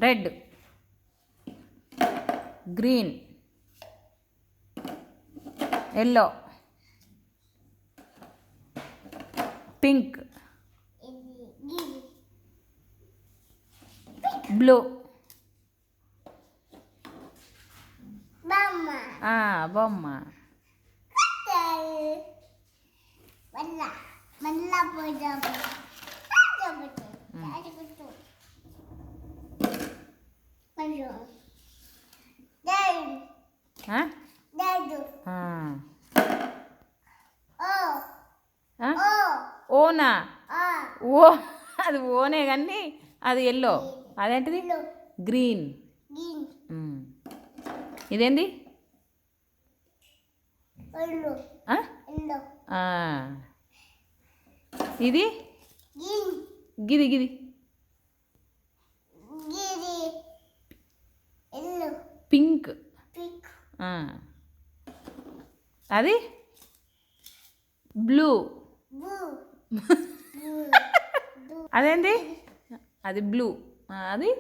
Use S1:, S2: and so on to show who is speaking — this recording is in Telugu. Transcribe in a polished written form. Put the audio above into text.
S1: Red, green, yellow, pink, blue, బొమ్మ, ఓనా, ఓ అది ఓనే కానీ అది ఎల్లో, అదేంటిది గ్రీన్. ఇదేంది ఇది గిది గిది పింక్, అది బ్లూ, అదేంటి అది బ్లూ, అది